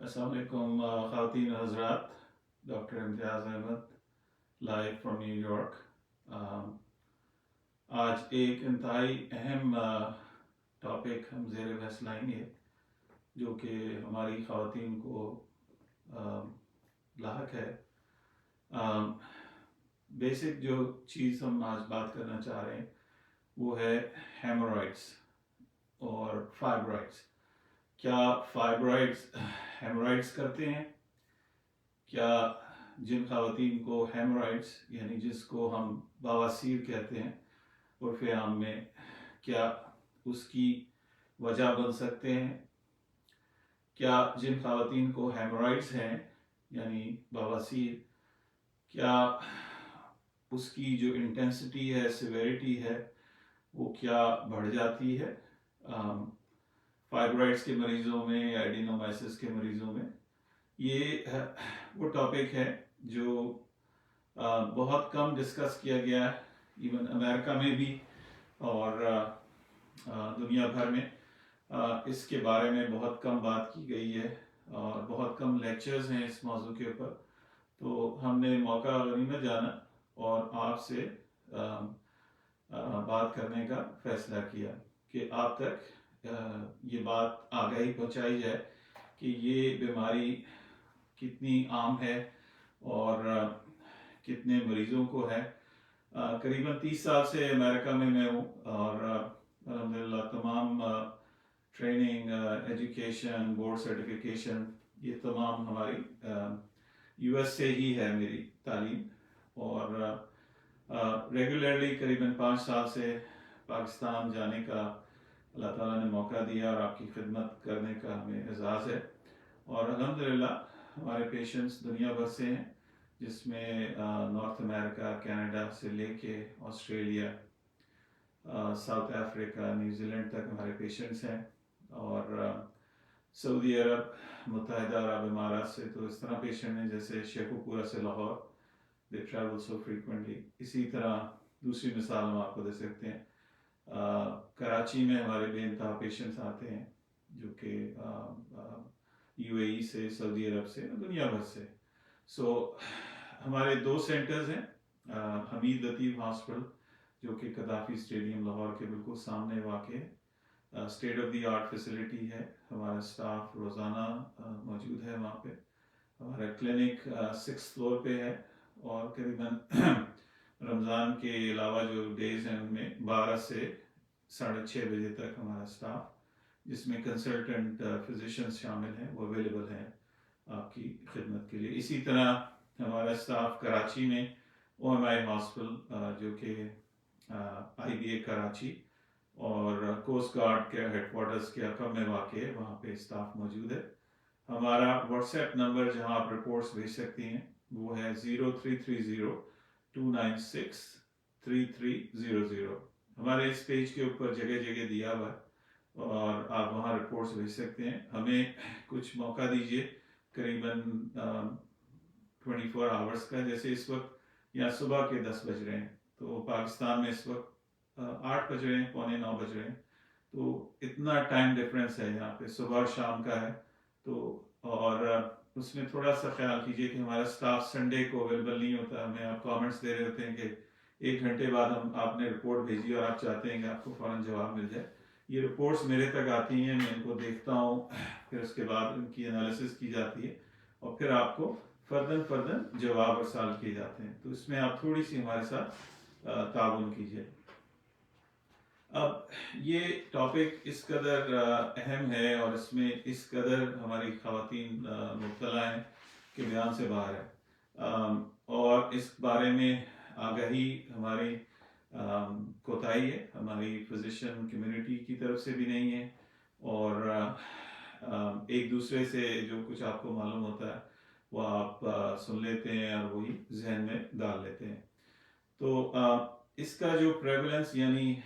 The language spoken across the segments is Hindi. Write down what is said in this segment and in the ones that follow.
अस्सलाम वालेकुम ख़वातीन हज़रात। Doctor Imtiaz Ahmed live from New York. आज एक इंतहाई अहम टॉपिक हम ज़ेर बहस लाएंगे जो कि हमारी ख़वातीन को लाहक है। बेसिक जो चीज़ हम आज बात करना चाह रहे हैं वो है हेमोरॉइड्स और फाइब्रॉइड्स। क्या फाइब्रॉइड्स हेमोरॉइड्स करते हैं? क्या जिन ख़वातीन को हेमोरॉइड्स यानी जिसको हम बवासीर कहते हैं उर्फ़ आम में, क्या उसकी वजह बन सकते हैं? क्या जिन ख़वातीन को हेमोरॉइड्स हैं यानी बवासीर, क्या उसकी जो इंटेंसिटी है, सिवेरिटी है, वो क्या बढ़ जाती है फाइब्रॉइड्स के मरीज़ों में या एडिनोमाइसिस के मरीज़ों में? ये वो टॉपिक है जो बहुत कम डिस्कस किया गया है, इवन अमेरिका में भी और दुनिया भर में इसके बारे में बहुत कम बात की गई है और बहुत कम लेक्चर्स हैं इस मौजू के ऊपर। तो हमने मौका गनीमत जाना और आपसे बात करने का फैसला किया कि आप तक ये बात आगाही पहुंचाई जाए कि ये बीमारी कितनी आम है और कितने मरीजों को है। करीबन 30 साल से अमेरिका में मैं हूँ और अल्हम्दुलिल्लाह तमाम ट्रेनिंग, एजुकेशन, बोर्ड सर्टिफिकेशन, ये तमाम हमारी यूएस से ही है मेरी तालीम। और रेगुलरली करीबन 5 साल से पाकिस्तान जाने का अल्लाह ताला ने मौका दिया और आपकी खिदमत करने का हमें एजाज़ है। और अल्हम्दुलिल्लाह हमारे पेशेंट्स दुनिया भर से हैं, जिसमें नॉर्थ अमेरिका, कनाडा से लेके ऑस्ट्रेलिया, साउथ अफ्रीका, न्यूजीलैंड तक हमारे पेशेंट्स हैं। और सऊदी अरब, मुत्तहिदा अरब इमारात से तो इस तरह पेशेंट हैं जैसे शेखुपुरा से लाहौर, दे ट्रैवल सो फ्रीक्वेंटली। इसी तरह दूसरी मिसाल हम आपको दे सकते हैं, कराची में हमारे बेनतहा पेशेंट्स आते हैं जो कि यूएई से, सऊदी अरब से, दुनिया भर से। सो हमारे 2 सेंटर्स हैं, हमीद लतीफ़ हॉस्पिटल जो कि कदाफ़ी स्टेडियम लाहौर के बिल्कुल सामने वाक़ है, state of the art facility है। हमारा स्टाफ रोज़ाना मौजूद है वहाँ पे। हमारा क्लिनिक 6th फ्लोर पे है और करीबन रमज़ान के अलावा जो डेज़ हैं उनमें 12 से 6:30 बजे तक हमारा स्टाफ, जिसमें कंसल्टेंट फिजिशियंस शामिल हैं, वो अवेलेबल हैं आपकी खिदमत के लिए। इसी तरह हमारा स्टाफ कराची में OMI हॉस्पिटल जो कि IBA कराची और कोस्ट गार्ड के हेडक्वार्टर्स के अकब में वाक़ है, वहाँ पे स्टाफ मौजूद है। हमारा व्हाट्सएप नंबर जहाँ आप रिपोर्ट्स भेज सकती हैं वो है 0330-296-3300। हमारे इस पेज के ऊपर जगह जगह दिया हुआ है और आप वहाँ रिपोर्ट्स भेज सकते हैं। हमें कुछ मौका दीजिए, करीबन 24 आवर्स का। जैसे इस वक्त यहाँ सुबह के 10 बज रहे हैं, तो पाकिस्तान में इस वक्त 8 बज रहे हैं, 8:45 बज रहे हैं। तो इतना टाइम डिफरेंस है यहाँ पे, सुबह और शाम का है। तो और उसमें थोड़ा सा ख्याल कीजिए कि हमारा स्टाफ संडे को अवेलेबल नहीं होता। हमें आप कमेंट्स दे रहे होते हैं कि 1 घंटे बाद हम आपने रिपोर्ट भेजी और आप चाहते हैं कि आपको फ़ौरन जवाब मिल जाए। ये रिपोर्ट्स मेरे तक आती हैं, मैं इनको देखता हूँ, फिर उसके बाद इनकी एनालिसिस की जाती है और फिर आपको फर्दन जवाब अरसाल किए जाते हैं। तो इसमें आप थोड़ी सी हमारे साथ ताउन कीजिए। अब ये टॉपिक इस कदर अहम है और इसमें इस कदर हमारी ख़वातीन मुब्तला हैं कि बयान से बाहर है। और इस बारे में आगाही हमारी कोताही है, हमारी फिजिशियन कम्युनिटी की तरफ से भी नहीं है और एक दूसरे से जो कुछ आपको मालूम होता है वो आप सुन लेते हैं और वही जहन में डाल लेते हैं। तो इसका जो प्रेवलेंस यानी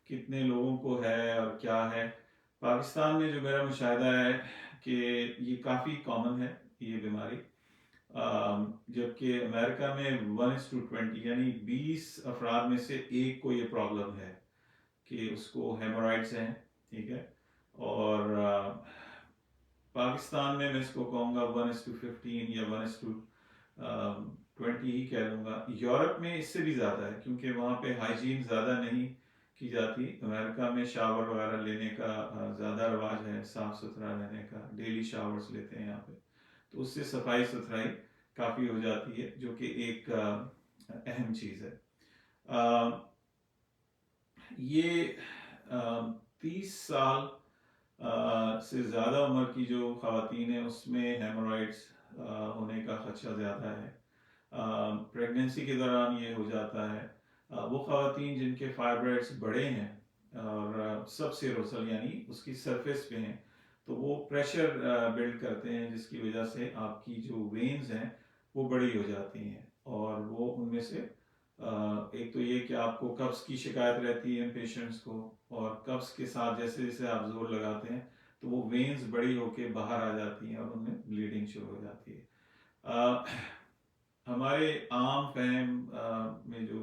कितने लोगों को है और क्या है, पाकिस्तान में जो मेरा मुशाहिदा है कि ये काफ़ी कॉमन है ये बीमारी, जबकि अमेरिका में 1:20 यानी 20 अफराद में से एक को ये प्रॉब्लम है कि उसको हेमोराइड्स हैं, ठीक है। और पाकिस्तान में मैं इसको कहूँगा 1:15 या 1:20 ही कह लूँगा। यूरोप में इससे भी ज़्यादा है, क्योंकि वहाँ पे हाइजीन ज़्यादा नहीं की जाती। अमेरिका में शावर वगैरह लेने का ज़्यादा रवाज है, साफ़ सुथरा रहने का, डेली शावर्स लेते हैं यहाँ पे, तो उससे सफाई सुथराई काफ़ी हो जाती है, जो कि एक अहम चीज़ है। ये 30 साल से ज़्यादा उम्र की जो ख़वातीन है उसमें हेमोरॉइड्स होने का खदशा ज़्यादा है। प्रेगनेंसी के दौरान ये हो जाता है। वो ख़वातीन जिनके फाइब्रॉइड्स बड़े हैं और सब सेरोसल यानी उसकी सरफेस पे हैं, तो वो प्रेशर बिल्ड करते हैं, जिसकी वजह से आपकी जो वेन्स हैं वो बड़ी हो जाती हैं, और वो उनमें से एक तो ये कि आपको कब्ज़ की शिकायत रहती है पेशेंट्स को, और कब्ज़ के साथ जैसे जैसे आप जोर लगाते हैं तो वो वेन्स बड़ी होके बाहर आ जाती हैं और उनमें ब्लीडिंग शुरू हो जाती है। हमारे आम फहम में जो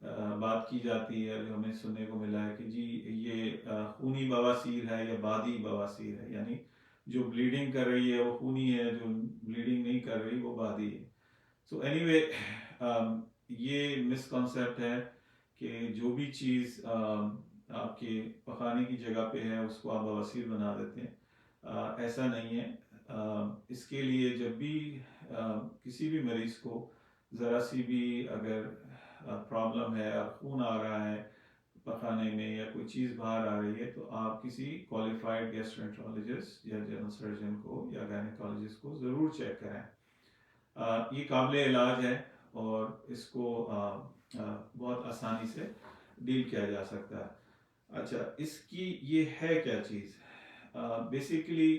बात की जाती है, जो हमें सुनने को मिला है कि जी ये खूनी बवासीर है या बादी बवासीर है, यानी जो ब्लीडिंग कर रही है वो खूनी है, जो ब्लीडिंग नहीं कर रही वो बादी है। सो एनीवे, ये मिसकॉन्सेप्ट है कि जो भी चीज़ आपके पकाने की जगह पे है उसको आप बवासीर बना देते हैं। ऐसा नहीं है। इसके लिए जब भी किसी भी मरीज़ को ज़रा सी भी अगर प्रॉब्लम है और खून आ रहा है पकाने में या कोई चीज़ बाहर आ रही है, तो आप किसी क्वालिफाइड गैस्ट्रोएंटरोलॉजिस्ट या जनरल सर्जन को या गायनेकोलॉजिस्ट को ज़रूर चेक कराएं। ये काबिल इलाज है और इसको बहुत आसानी से डील किया जा सकता है। अच्छा, इसकी ये है क्या चीज़? बेसिकली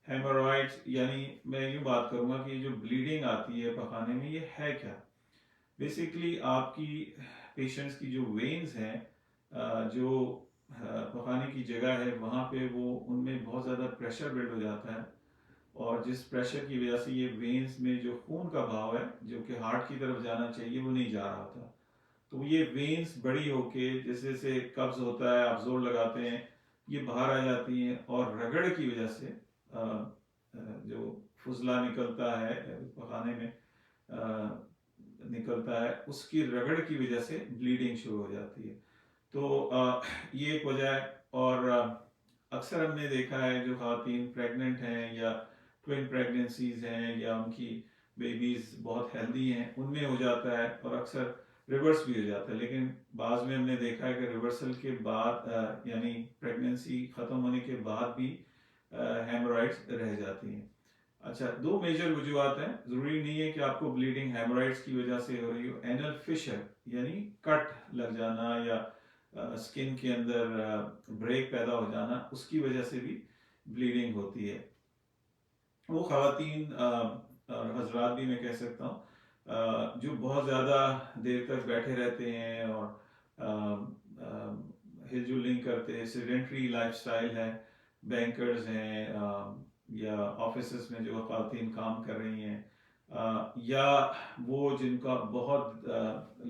हेमोरॉइड्स, यानी मैं यूँ बात करूँगा कि जो ब्लीडिंग आती है पखाने में, ये है क्या? बेसिकली आपकी पेशेंट्स की जो वेन्स हैं, जो पखाने की जगह है वहाँ पे वो उनमें बहुत ज़्यादा प्रेशर बिल्ड हो जाता है, और जिस प्रेशर की वजह से ये वेन्स में जो खून का बहाव है जो कि हार्ट की तरफ जाना चाहिए वो नहीं जा रहा होता, तो ये वेन्स बड़ी होके जैसे जैसे कब्ज होता है, आप जोर लगाते हैं, ये बाहर आ जाती हैं, और रगड़ की वजह से जो फुजला निकलता है पखाने में निकलता है, उसकी रगड़ की वजह से ब्लीडिंग शुरू हो जाती है। तो ये एक वजह है। और अक्सर हमने देखा है जो खातीन प्रेग्नेंट हैं या ट्विन प्रेगनेंसीज हैं या उनकी बेबीज बहुत हेल्दी हैं, उनमें हो जाता है, और अक्सर रिवर्स भी हो जाता है। लेकिन बाद में हमने देखा है कि रिवर्सल के बाद यानी प्रेगनेंसी ख़त्म होने के बाद भी हेमोरॉइड्स रह जाती हैं। अच्छा, दो मेजर वजूहत हैं। ज़रूरी नहीं है कि आपको ब्लीडिंग हेमोरॉइड्स की वजह से हो रही हो। एनल फिशर यानी कट लग जाना या स्किन के अंदर ब्रेक पैदा हो जाना, उसकी वजह से भी ब्लीडिंग होती है। वो ख़वातीन और हजरात भी मैं कह सकता हूँ जो बहुत ज़्यादा देर तक बैठे रहते हैं और हिलजुल नहीं करते, सेडेंट्री लाइफस्टाइल है, बैंकर्स हैं या ऑफिस में जो ख़वातीन काम कर रही हैं, या वो जिनका बहुत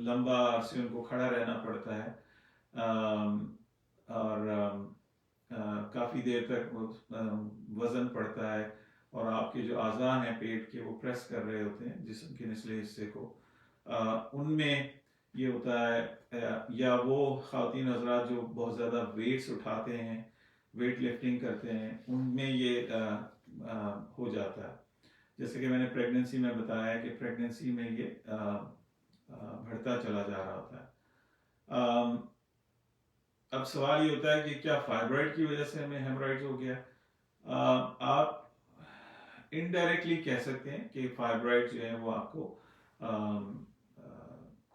लंबा अरसे उनको खड़ा रहना पड़ता है और काफ़ी देर तक वज़न पड़ता है, और आपके जो आज़ा हैं पेट के वो प्रेस कर रहे होते हैं जिस्म के निचले हिस्से को, उनमें ये होता है। या वो ख़वातीन हज़रात जो बहुत ज़्यादा वेट्स उठाते हैं, वेट लिफ्टिंग करते हैं, उनमें ये हो जाता है। जैसे कि मैंने प्रेगनेंसी में बताया कि प्रेगनेंसी में ये बढ़ता चला जा रहा होता है। अब सवाल ये होता है कि क्या फाइब्रॉइड की वजह से हमें हेमोरॉइड्स हो गया? आप इनडायरेक्टली कह सकते हैं कि फाइब्रॉइड जो है वो आपको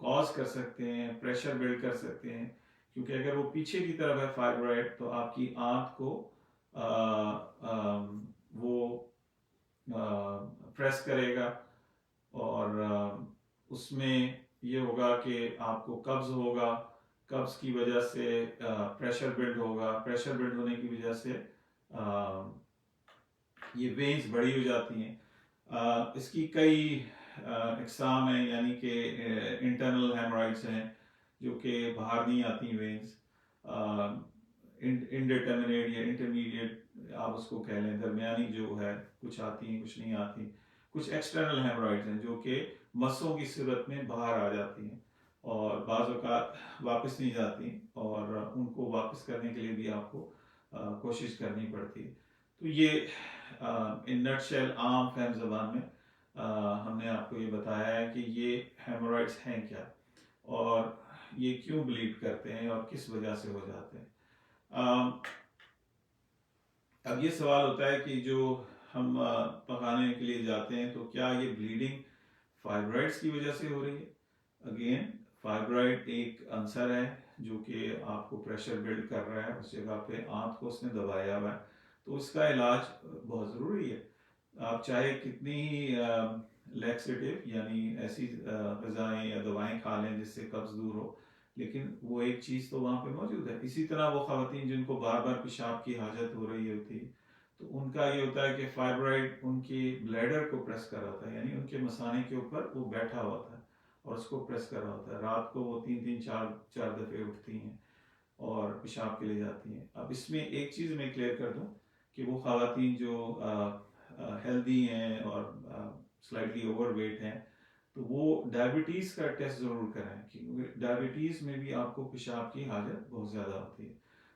कॉज कर सकते हैं, प्रेशर बिल्ड कर सकते हैं, क्योंकि अगर वो पीछे की तरफ है फाइब्रॉइड तो आपकी आंत को वो प्रेस करेगा, और उसमें ये होगा कि आपको कब्ज होगा, कब्ज की वजह से प्रेशर बिल्ड होगा, प्रेशर बिल्ड होने की वजह से ये वेन्स बड़ी हो जाती हैं। इसकी कई इकसाम हैं, यानी कि इंटरनल हेमोरॉइड्स हैं जो कि बाहर नहीं आती वेन्स, इंडिटर्मिनेट या इंटरमीडिएट आप उसको कह लें, दरमियानी जो है, कुछ आती हैं कुछ नहीं आती। कुछ एक्सटर्नल हेमोरॉइड्स हैं जो कि मसों की सूरत में बाहर आ जाती हैं और बाज़ औक़ात वापस नहीं जाती, और उनको वापस करने के लिए भी आपको कोशिश करनी पड़ती है। तो ये इन नटशेल आम फहम ज़बान में हमने आपको ये बताया है कि ये हेमोरॉइड्स हैं क्या, और ये क्यों ब्लीड करते हैं और किस वजह से हो जाते हैं। अब ये सवाल होता है कि जो हम पकाने के लिए जाते हैं तो क्या ये ब्लीडिंग फाइब्रॉइड्स की वजह से हो रही है? अगेन, फाइब्रॉइड एक आंसर है जो कि आपको प्रेशर बिल्ड कर रहा है, उस जगह पे आंत को उसने दबाया हुआ है, तो उसका इलाज बहुत ज़रूरी है। आप चाहे कितनी ही लैक्सेटिव यानी ऐसी ग़िज़ाएँ या दवाएं खा लें जिससे कब्ज़ दूर हो, लेकिन वो एक चीज़ तो वहाँ पे मौजूद है। इसी तरह वो ख़वातीन जिनको बार बार पेशाब की हाजत हो रही होती है, तो उनका ये होता है कि फाइब्रॉइड उनकी ब्लैडर को प्रेस कर रहा होता है, यानी उनके मसाने के ऊपर वो बैठा हुआ था और उसको प्रेस कर रहा होता है। रात को वो 3-3 4 दफ़े उठती हैं और पेशाब के लिए जाती हैं। अब इसमें एक चीज़ मैं क्लियर कर दूं कि वो ख़वातीन जो हेल्दी हैं और स्लाइटली ओवरवेट हैं, तो वो डायबिटीज़ का टेस्ट ज़रूर कराएं, क्योंकि डायबिटीज़ में भी आपको पेशाब की हाजत बहुत ज़्यादा होती है।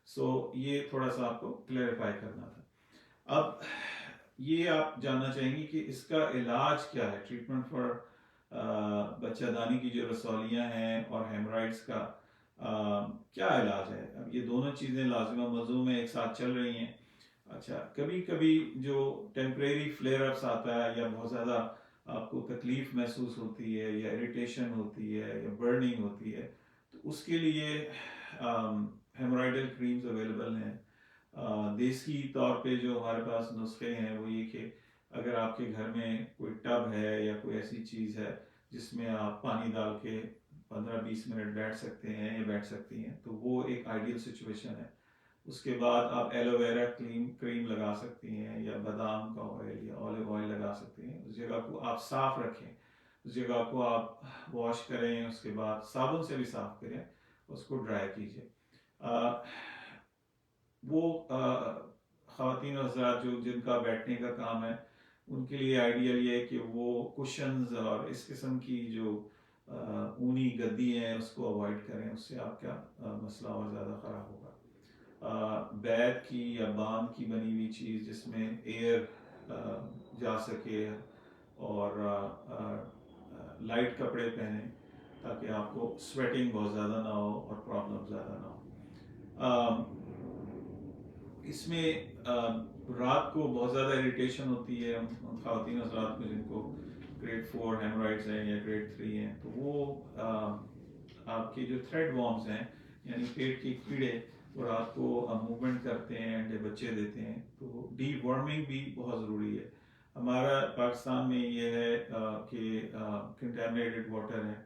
सो ये थोड़ा सा आपको क्लैरिफाई करना था। अब ये आप जानना चाहेंगे कि इसका इलाज क्या है, ट्रीटमेंट फॉर बच्चादानी की जो रसौलियाँ हैं और हेमराइड्स का क्या इलाज है। अब ये दोनों चीज़ें लाजिमा मौजू में एक साथ चल रही हैं। अच्छा, कभी कभी जो टेम्परेरी फ्लेयर अप्स आता है या बहुत ज़्यादा आपको तकलीफ महसूस होती है या इरिटेशन होती है या बर्निंग होती है, तो उसके लिए हेमोराइडल क्रीम्स अवेलेबल हैं। देसी तौर पे जो हमारे पास नुस्खे हैं वो ये कि अगर आपके घर में कोई टब है या कोई ऐसी चीज़ है जिसमें आप पानी डाल के 15-20 मिनट बैठ सकते हैं या बैठ सकती हैं, तो वो एक आइडियल सिचुएशन है। उसके बाद आप एलोवेरा क्रीम लगा सकती हैं या बादाम का ऑयल या ऑलिव ऑयल लगा सकती हैं। उस जगह को आप साफ रखें, उस जगह को आप वॉश करें, उसके बाद साबुन से भी साफ करें, उसको ड्राई कीजिए। वो ख़वातीन और हज़रात जो जिनका बैठने का काम है, उनके लिए आइडियल ये है कि वो कुशन्स और इस किस्म की जो ऊनी गद्दी है उसको अवॉइड करें, उससे आपका मसला और ज़्यादा ख़राब होगा। बैग की या बाम की बनी हुई चीज़ जिसमें एयर जा सके, और लाइट कपड़े पहने ताकि आपको स्वेटिंग बहुत ज़्यादा ना हो और प्रॉब्लम ज़्यादा ना हो। इसमें रात को बहुत ज़्यादा इरिटेशन होती है उन ख़वातीन हज़रात में जिनको ग्रेड 4 हेमराइड्स हैं या ग्रेड 3 हैं, तो वो आपके जो थ्रेड वॉर्म्स हैं यानी पेट के कीड़े, वो रात को मूवमेंट करते हैं, अंडे बच्चे देते हैं, तो डी वर्मिंग भी बहुत ज़रूरी है। हमारा पाकिस्तान में ये है कि कंटेमिनेटेड वाटर है,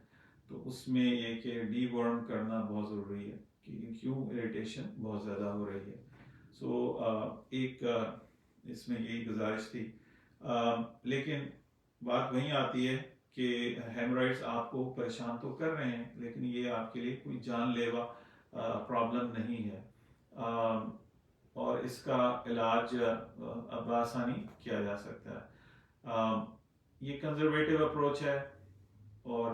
तो उसमें ये कि डी वर्म करना बहुत ज़रूरी है कि क्यों इरिटेशन बहुत ज़्यादा हो रही है। सो एक इसमें यही गुजारिश थी। लेकिन बात वहीं आती है कि हेमराइड्स आपको परेशान तो कर रहे हैं, लेकिन ये आपके लिए कोई जानलेवा प्रॉब्लम नहीं है, और इसका इलाज अब आसानी किया जा सकता है। ये कंजर्वेटिव अप्रोच है, और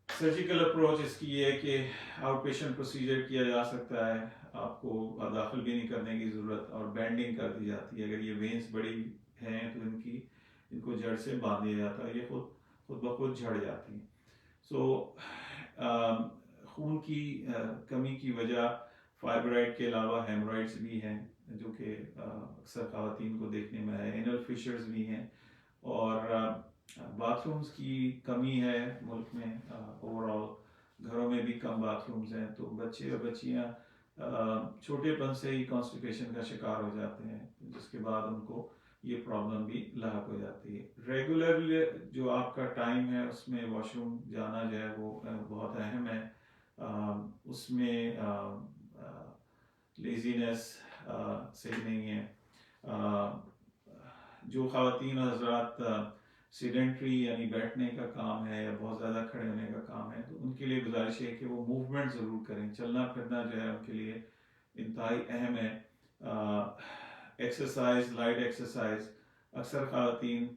सर्जिकल अप्रोच इसकी ये है कि आउट पेशेंट प्रोसीजर किया जा सकता है, आपको दाखिल भी नहीं करने की ज़रूरत, और बैंडिंग कर दी जाती है। अगर ये वेंस बड़ी हैं तो इनको जड़ से बांध दिया जाता है, ये खुद ब खुद झड़ जाती हैं। सो खून की कमी की वजह फाइब्रॉइड के अलावा हेमराइड्स भी हैं जो कि अक्सर ख़वातीन को देखने में है, एनल फिशर्स भी हैं, और बाथरूम्स की कमी है मुल्क में। ओवरऑल घरों में भी कम बाथरूम्स हैं, तो बच्चे और बच्चियाँ छोटेपन से ही कॉन्स्टिपेशन का शिकार हो जाते हैं, जिसके बाद उनको ये प्रॉब्लम भी लाक हो जाती है। रेगुलरली जो आपका टाइम है उसमें वॉशरूम जाना जो है वो बहुत अहम है। उसमें लेजीनेस सही नहीं है। जो ख़वातीन हज़रात सीडेंट्री यानी बैठने का काम है या बहुत ज़्यादा खड़े होने का काम है, तो उनके लिए गुजारिश है कि वो मूवमेंट ज़रूर करें। चलना फिरना जो है उनके लिए इंतहाई अहम है। Exercise, light exercise. अक्सर ख़वातीन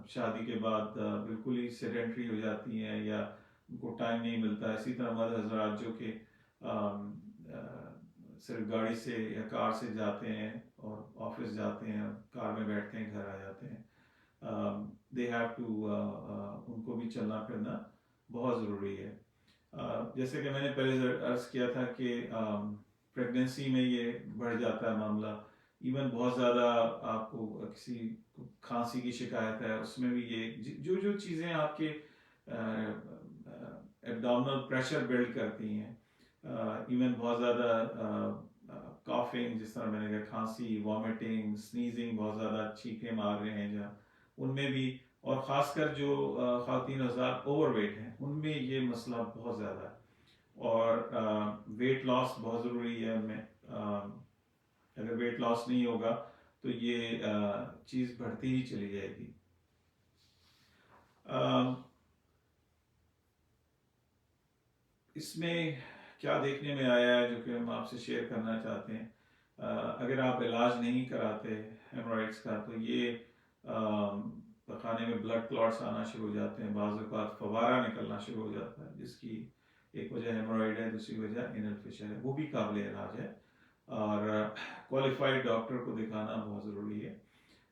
शादी के बाद बिल्कुल ही सेडेंट्री हो जाती हैं या उनको टाइम नहीं मिलता। इसी तरह मर्द हजरात जो कि सिर्फ गाड़ी से या कार से जाते हैं और ऑफिस जाते हैं, कार में बैठते हैं, घर आ जाते हैं, दे हैव टू, उनको भी चलना फिरना बहुत ज़रूरी है। जैसे कि मैंने पहले अर्ज़ किया था कि प्रेगनेंसी में ये बढ़ जाता है मामला। इवन बहुत ज़्यादा आपको किसी खांसी की शिकायत है, उसमें भी ये जो जो चीज़ें आपके एब्डोमिनल प्रेशर बिल्ड करती हैं, इवन बहुत ज़्यादा कॉफिंग, जिस तरह मैंने कहा, खांसी, वॉमिटिंग, स्नीजिंग, बहुत ज़्यादा चीखें मार रहे हैं जहाँ, उनमें भी, और ख़ासकर जो ख़वातीन हज़रात ओवरवेट हैं उनमें ये मसला बहुत ज़्यादा है। और वेट लॉस बहुत ज़रूरी है उनमें। अगर वेट लॉस नहीं होगा तो ये चीज़ बढ़ती ही चली जाएगी। इसमें क्या देखने में आया है जो कि हम आपसे शेयर करना चाहते हैं। अगर आप इलाज नहीं कराते हेमोराइड्स का तो ये पखाने में ब्लड क्लॉट्स आना शुरू हो जाते हैं, बाज़ औक़ात फवारा निकलना शुरू हो जाता है, जिसकी एक वजह हेमोराइड है, दूसरी वजह एनल फिशर है, वो भी काबिल इलाज है और क्वालिफाइड डॉक्टर को दिखाना बहुत ज़रूरी है।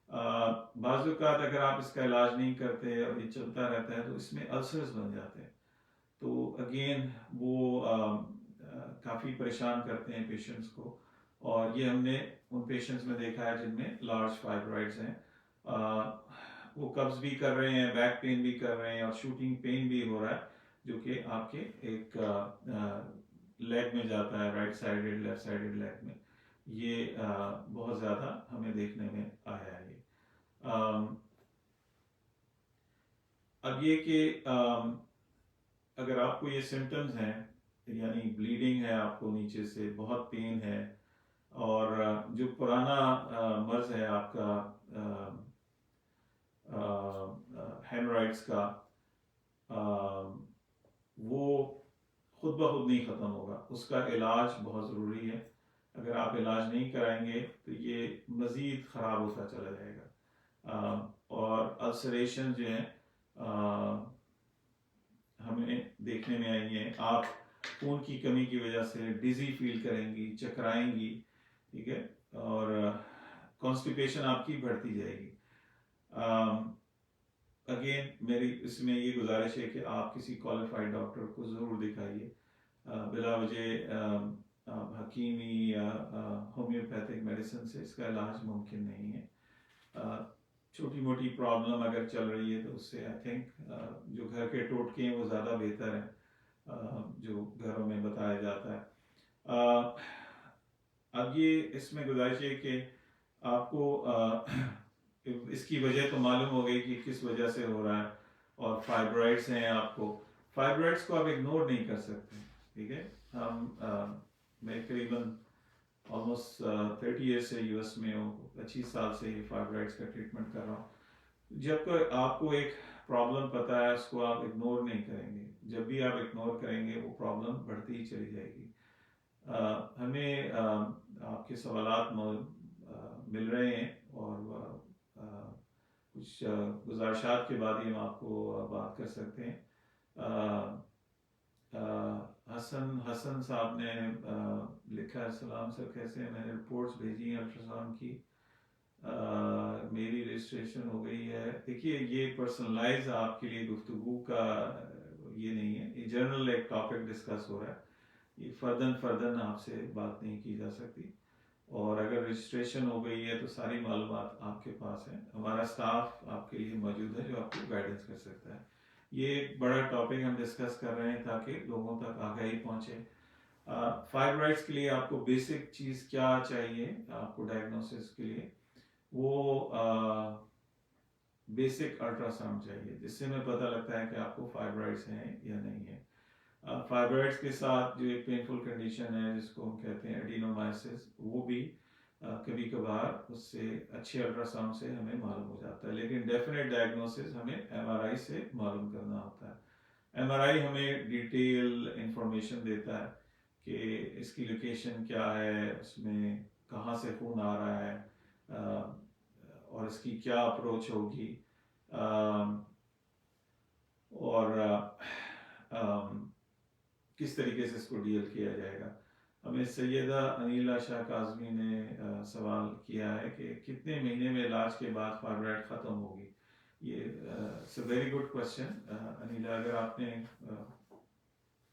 बाज़ औक़ात अगर आप इसका इलाज नहीं करते और ये चलता रहता है तो इसमें अल्सर्स बन जाते हैं, तो अगेन वो काफ़ी परेशान करते हैं पेशेंट्स को। और ये हमने उन पेशेंट्स में देखा है जिनमें लार्ज फाइब्रॉइड्स हैं, वो कब्ज भी कर रहे हैं, बैक पेन भी कर रहे हैं और शूटिंग पेन भी हो रहा है, जो कि आपके एक लेग में जाता है, right sided, left sided leg में। ये बहुत ज़्यादा हमें देखने में आया है। अब ये कि अगर आपको ये सिम्टम्स हैं, यानी ब्लीडिंग है, आपको नीचे से बहुत पेन है, और जो पुराना मर्ज है आपका हेमोराइड्स का, वो खुद ब खुद नहीं ख़त्म होगा, उसका इलाज बहुत ज़रूरी है। अगर आप इलाज नहीं कराएंगे तो ये मज़ीद ख़राब होता चला जाएगा। और अल्सरेशन जो हैं हमें देखने में आई हैं। आप खून की कमी की वजह से डिजी फील करेंगी, चकराएंगी, ठीक है, और कॉन्स्टिपेशन आपकी बढ़ती जाएगी। अगेन मेरी इसमें ये गुजारिश है कि आप किसी क्वालिफाइड डॉक्टर को ज़रूर दिखाइए। बिला वजह हकीमी या होम्योपैथिक मेडिसिन से इसका इलाज मुमकिन नहीं है। छोटी मोटी प्रॉब्लम अगर चल रही है तो उससे आई थिंक जो घर के टोटके हैं वो ज़्यादा बेहतर हैं, जो घरों में बताया जाता है। अब ये इसमें गुजारिश है कि आपको इसकी वजह तो मालूम हो गई कि किस वजह से हो रहा है, और फाइब्रॉइड्स हैं, आपको फाइब्रॉइड्स को आप इग्नोर नहीं कर सकते, ठीक है। मैं करीबन ऑलमोस्ट 30 ईयर्स से यूएस में हूँ, 25 साल से ये फाइब्रॉइड्स का ट्रीटमेंट कर रहा हूँ। जब तक आपको एक प्रॉब्लम पता है उसको आप इग्नोर नहीं करेंगे, जब भी आप इग्नोर करेंगे वो प्रॉब्लम बढ़ती ही चली जाएगी। हमें आपके सवालात मिल रहे हैं, और कुछ गुजारिशात के बाद ही हम आपको बात कर सकते हैं। हसन साहब ने लिखा है, सलाम सर, कैसे हैं, मैंने रिपोर्ट्स भेजी हैं अल्ट्रासाउंड की, मेरी रजिस्ट्रेशन हो गई है। देखिए, ये पर्सनलाइज आपके लिए गुफ्तगू का ये नहीं है, ये जनरल एक टॉपिक डिस्कस हो रहा है, ये फर्दन आपसे बात नहीं की जा सकती। और अगर रजिस्ट्रेशन हो गई है तो सारी मालूमात आपके पास है, हमारा स्टाफ आपके लिए मौजूद है जो आपको गाइडेंस कर सकता है। ये एक बड़ा टॉपिक हम डिस्कस कर रहे हैं ताकि लोगों तक आगाही पहुंचे। फाइब्रॉइड्स के लिए आपको बेसिक चीज़ क्या चाहिए आपको डायग्नोसिस के लिए, वो बेसिक अल्ट्रासाउंड चाहिए, जिससे हमें पता लगता है कि आपको फाइब्रॉइड्स हैं या नहीं है। फाइब्रॉइड्स के साथ जो एक पेनफुल कंडीशन है जिसको हम कहते हैं एडिनोमाइसिस, वो भी कभी कभार उससे अच्छे अल्ट्रासाउंड से हमें मालूम हो जाता है, लेकिन डेफिनेट डायग्नोसिस हमें एमआरआई से मालूम करना होता है। एमआरआई हमें डिटेल इंफॉर्मेशन देता है कि इसकी लोकेशन क्या है, उसमें कहाँ से खून आ रहा है, और इसकी क्या अप्रोच होगी, और किस तरीके से इसको डील किया जाएगा। हमें सैयदा अनीला शाह काज़मी ने सवाल किया है कि कितने महीने में इलाज के बाद फाइब्राइड ख़त्म होगी। ये वेरी गुड क्वेश्चन अनीला। अगर आपने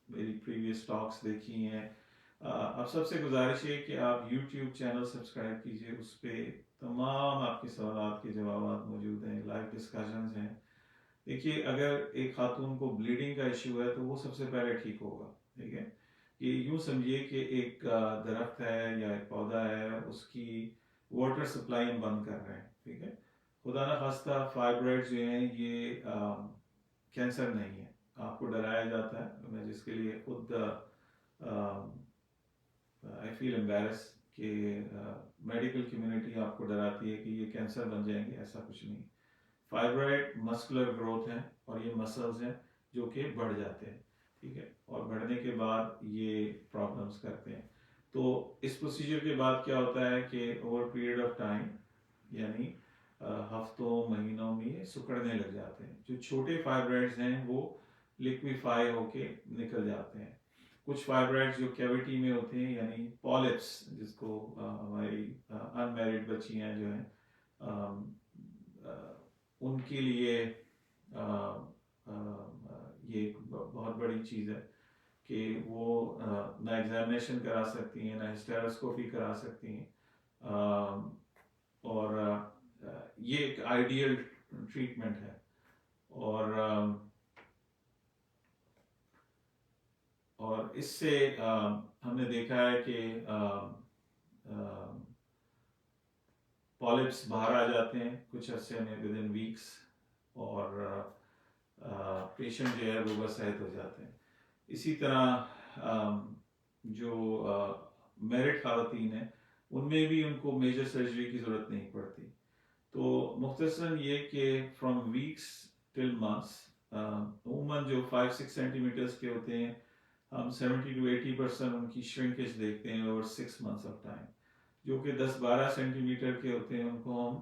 मेरी प्रीवियस टॉक्स देखी हैं, अब सबसे गुजारिश है कि आप YouTube चैनल सब्सक्राइब कीजिए, उस पर तमाम आपके सवाल के जवाब मौजूद हैं, लाइव डिस्कशंस हैं। देखिए, अगर एक खातून को ब्लीडिंग का इशू है तो वो सबसे पहले ठीक होगा, ठीक है। कि यूं समझिए कि एक दरख्त है या एक पौधा है, उसकी वाटर सप्लाई हम बंद कर रहे हैं, ठीक है। खुदा न खास्ता फाइब्रॉइड जो हैं ये कैंसर नहीं है, आपको डराया जाता है। मैं जिसके लिए खुद आई फील एम्बेरस कि मेडिकल कम्युनिटी आपको डराती है कि ये कैंसर बन जाएंगे, ऐसा कुछ नहीं। फाइब्रॉइड मस्कुलर ग्रोथ है और ये मसल्स हैं जो कि बढ़ जाते हैं, ठीक है, और बढ़ने के बाद ये प्रॉब्लम्स करते हैं। तो इस प्रोसीजर के बाद क्या होता है कि ओवर पीरियड ऑफ टाइम, यानी हफ्तों महीनों में ये सिकुड़ने लग जाते हैं। जो छोटे फाइब्रॉइड्स हैं वो लिक्विफाई होके निकल जाते हैं। कुछ फाइब्रॉइड्स जो कैविटी में होते हैं, यानी पॉलिप्स, जिसको हमारी अनमैरिड बच्चियां जो हैं उनके लिए ये एक बहुत बड़ी चीज़ है कि वो ना एग्जामिनेशन करा सकती हैं, ना हिस्टेरोस्कोपी करा सकती हैं, और ये एक आइडियल ट्रीटमेंट है। और इससे हमने देखा है कि पॉलिप्स बाहर आ जाते हैं कुछ अर्से में, विद इन वीक्स, और पेशेंट जो है वो बस सेहत हो जाते हैं। इसी तरह जो मैरिड खातीन हैं उनमें भी उनको मेजर सर्जरी की ज़रूरत नहीं पड़ती। तो मुख्तसरन ये कि फ्रॉम वीक्स टिल मंथ्स, उमूमन जो 5-6 सेंटीमीटर्स के होते हैं, हम 70 to 80% उनकी श्रिंकेज देखते हैं ओवर 6 months ऑफ टाइम। जो कि 10-12 सेंटीमीटर के होते हैं उनको हम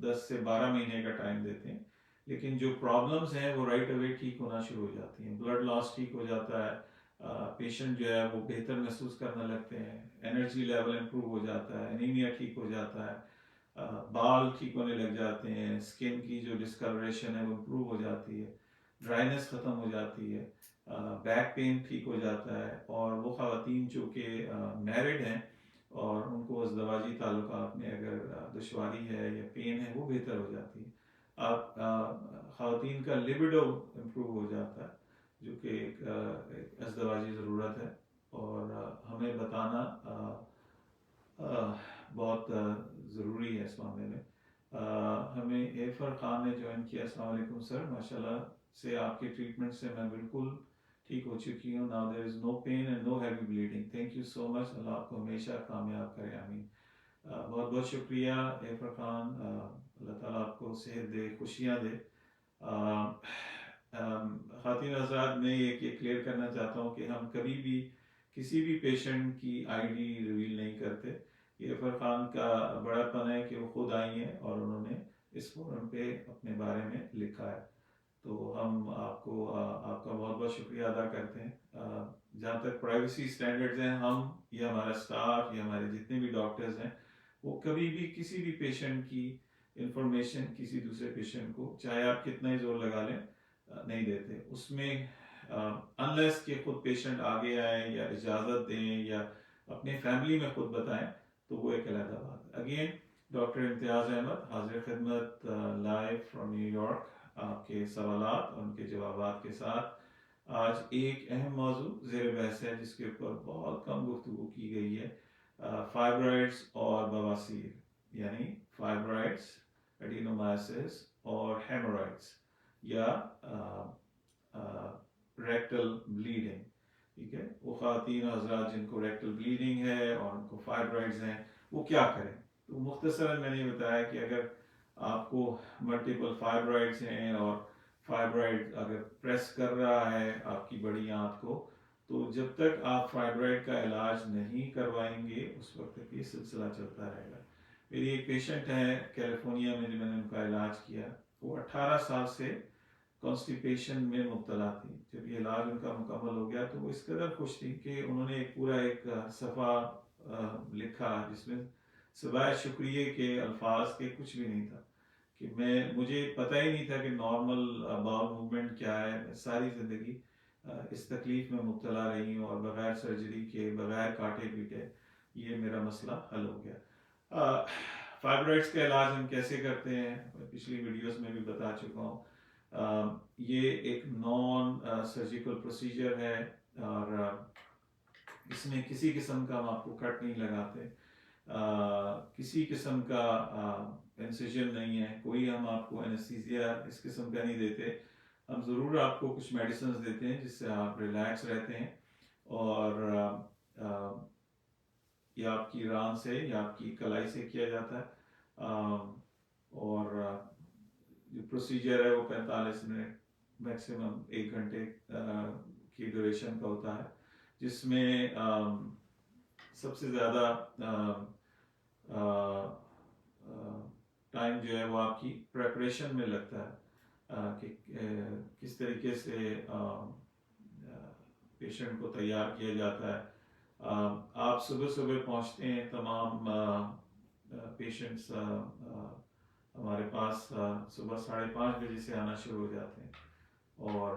10 से 12 महीने का टाइम देते हैं। लेकिन जो प्रॉब्लम्स हैं वो राइट अवे ठीक होना शुरू हो जाती हैं। ब्लड लॉस ठीक हो जाता है, पेशेंट जो है वो बेहतर महसूस करने लगते हैं, एनर्जी लेवल इम्प्रूव हो जाता है, एनीमिया ठीक हो जाता है, बाल ठीक होने लग जाते हैं, स्किन की जो डिस्कलरेशन है वो इम्प्रूव हो जाती है, ड्राइनेस ख़त्म हो जाती है, बैक पेन ठीक हो जाता है। और वो ख़वातीन जो कि मैरिड हैं और उनको अज़दवाजी ताल्लुकात में अगर दुश्वारी है या पेन है, वो बेहतर हो जाती है। आप ख़वातीन का लिबिडो इम्प्रूव हो जाता है, जो कि एक अज़दवाजी ज़रूरत है। और हमें बताना बहुत ज़रूरी है इस मामले में। हमें एफर खान ने ज्वाइन किया। अस्सलाम वालेकुम सर, माशाल्लाह से आपके ट्रीटमेंट से मैं बिल्कुल ठीक हो चुकी हूँ। Now there is no pain and no heavy bleeding. Thank you so much. अल्लाह आपको हमेशा कामयाब करे, आमीन। बहुत बहुत शुक्रिया एफर खान। अल्लाह ताला आपको सेहत दे, खुशियाँ दे। खातिन हज़रात, मैं ये क्लियर करना चाहता हूँ कि हम कभी भी किसी भी पेशेंट की आईडी रिवील नहीं करते। ये फरखान का बड़ापन है कि वो खुद आई हैं और उन्होंने इस फोरम पे अपने बारे में लिखा है। तो हम आपको आपका बहुत बहुत शुक्रिया अदा करते हैं। जहाँ तक प्राइवेसी स्टैंडर्ड्स हैं, हम या हमारा स्टाफ या हमारे जितने भी डॉक्टर्स हैं, वो कभी भी किसी भी पेशेंट की इंफॉर्मेशन किसी दूसरे पेशेंट को, चाहे आप कितना ही जोर लगा लें, नहीं देते। उसमें अनलेस कि खुद पेशेंट आगे आए या इजाज़त दें या अपने फैमिली में खुद बताएं, तो वो एक अलग बात है। अगेन, डॉक्टर इम्तियाज़ अहमद हाजिर खिदमत लाइव फ्रॉम न्यूयॉर्क, आपके सवालात और उनके जवाबात के साथ। आज एक अहम मौजू ज़ेर बहस है जिसके ऊपर बहुत कम गुफ्तगू की गई है, फाइब्रॉइड्स और बवासीर, यानी फाइब्रॉइड्स, एडिनोमाइसिस और हेमोरॉइड्स या रेक्टल ब्लीडिंग, ठीक है। वो खातीन हज़रात जिनको रेक्टल ब्लीडिंग है और उनको फाइब्रॉइड्स हैं, वो क्या करें? तो मुख्तसरन मैंने बताया कि अगर आपको मल्टीपल फाइब्रॉइड्स हैं और फाइब्रॉइड अगर प्रेस कर रहा है आपकी बड़ी आंत को, तो जब तक आप फाइब्रॉइड का इलाज नहीं करवाएंगे उस वक्त तक ये सिलसिला चलता रहेगा। मेरी एक पेशेंट है कैलिफोर्निया में, जो मैंने उनका इलाज किया, वो 18 साल से कॉन्स्टिपेशन में मुब्तला थी। जब ये इलाज उनका मुकम्मल हो गया तो वो इस कदर खुश थी कि उन्होंने एक पूरा एक सफ़ा लिखा जिसमें सिवाय शुक्रिया के अल्फाज के कुछ भी नहीं था, कि मुझे पता ही नहीं था कि नॉर्मल बाउल मूवमेंट क्या है। मैं सारी ज़िंदगी इस तकलीफ में मुब्तला रही हूँ और बगैर सर्जरी के, बगैर काटे पीटे ये मेरा मसला हल हो गया। फाइब्रॉइड्स का इलाज हम कैसे करते हैं, मैं पिछली वीडियोस में भी बता चुका हूँ। ये एक नॉन सर्जिकल प्रोसीजर है और इसमें किसी किस्म का हम आपको कट नहीं लगाते, किसी किस्म का इंसिजन नहीं है, कोई हम आपको एनेस्थीसिया इस किस्म का नहीं देते। हम ज़रूर आपको कुछ मेडिसिन देते हैं जिससे आप रिलैक्स रहते हैं, और या आपकी रान से या आपकी कलाई से किया जाता है। और जो प्रोसीजर है वो 45 मिनट मैक्सिमम 1 घंटे की ड्यूरेशन का होता है, जिसमें सबसे ज़्यादा टाइम जो है वो आपकी प्रेपरेशन में लगता है, कि किस तरीके से पेशेंट को तैयार किया जाता है। आप सुबह सुबह पहुंचते हैं, तमाम पेशेंट्स हमारे पास सुबह 5:30 बजे से आना शुरू हो जाते हैं, और